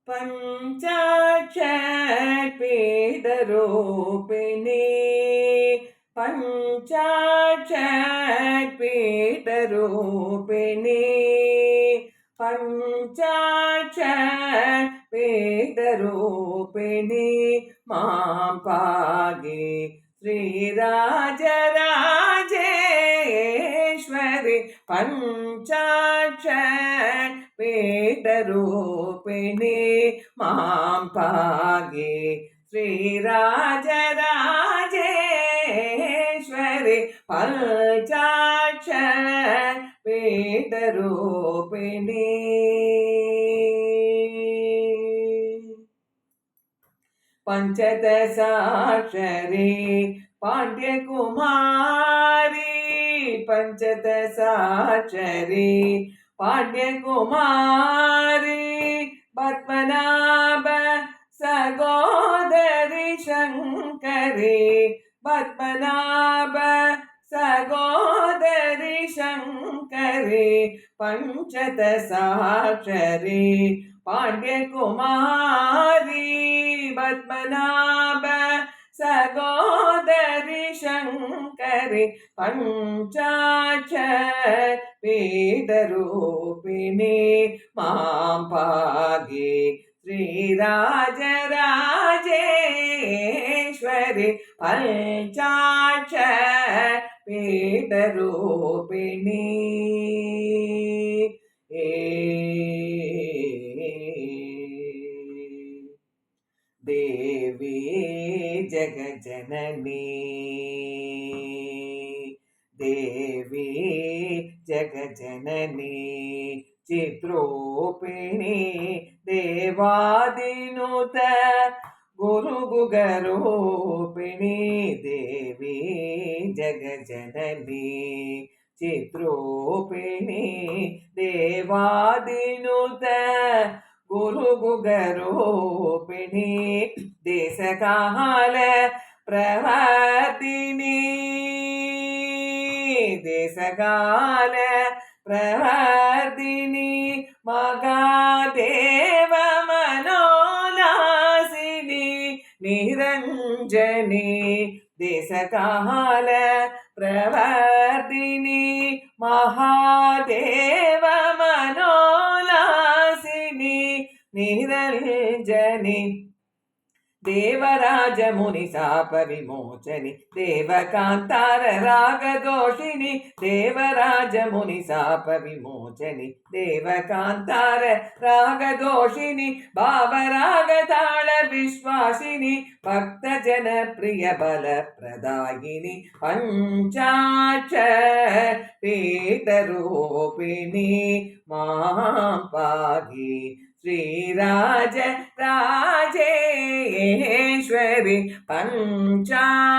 पञ्चाक्षरपीठरूपिणी पञ्चाक्षरपीठरूपिणी पञ्चाक्षरपीठरूपिणी मां पाहि श्रीराजराजेश्वरि पञ्चाक्षरपीठरूपिणी मां पाहि श्रीराजराजेश्वरि पञ्चाक्षरपीठरूपिणी पञ्चदशाक्षरी पाण्ड्यकुमारी पञ्चदशाक्षरी पाण्ड्यकुमारी पद्मनाभ सगोदरी शङ्करी पद्मनाभ सगोदरी शङ्करी पञ्चदशाक्षरी पाण्ड्यकुमारी पद्मनाभ सगोदरी शङ्करि पञ्चाक्षरपीठरूपिणी मां पाहि श्रीराजराजेश्वरि पञ्चाक्षरपीठरूपिणी देवी जगज्जननी देवी जगज्जननी चित्रूपिणी देवादिनुत गुरुगुगरूपिणी देवी जगज्जननी चित्रूपिणी देवादिनुत गुरुगुगरूपिणी देशकाल प्रवर्तिनी देशकाल प्रवर्तिनी महादेव मनोनासिनी निरञ्जनी देशकाल प्रवर्तिनी महादेव मनोनासिनी निरञ्जनी देवराज मुनि शाप विमोचनी देवकांतार रागदोषिनी देवराज मुनि शाप विमोचनी देवकांतार रागदोषिनी भावरागताल विश्वासिनी भक्तजन प्रिय बल प्रदायिनी पञ्चाक्षरपीठरूपिणी मां पाहि श्रीराजराजेश्वरि पञ्चाक्षरपीठरूपिणी।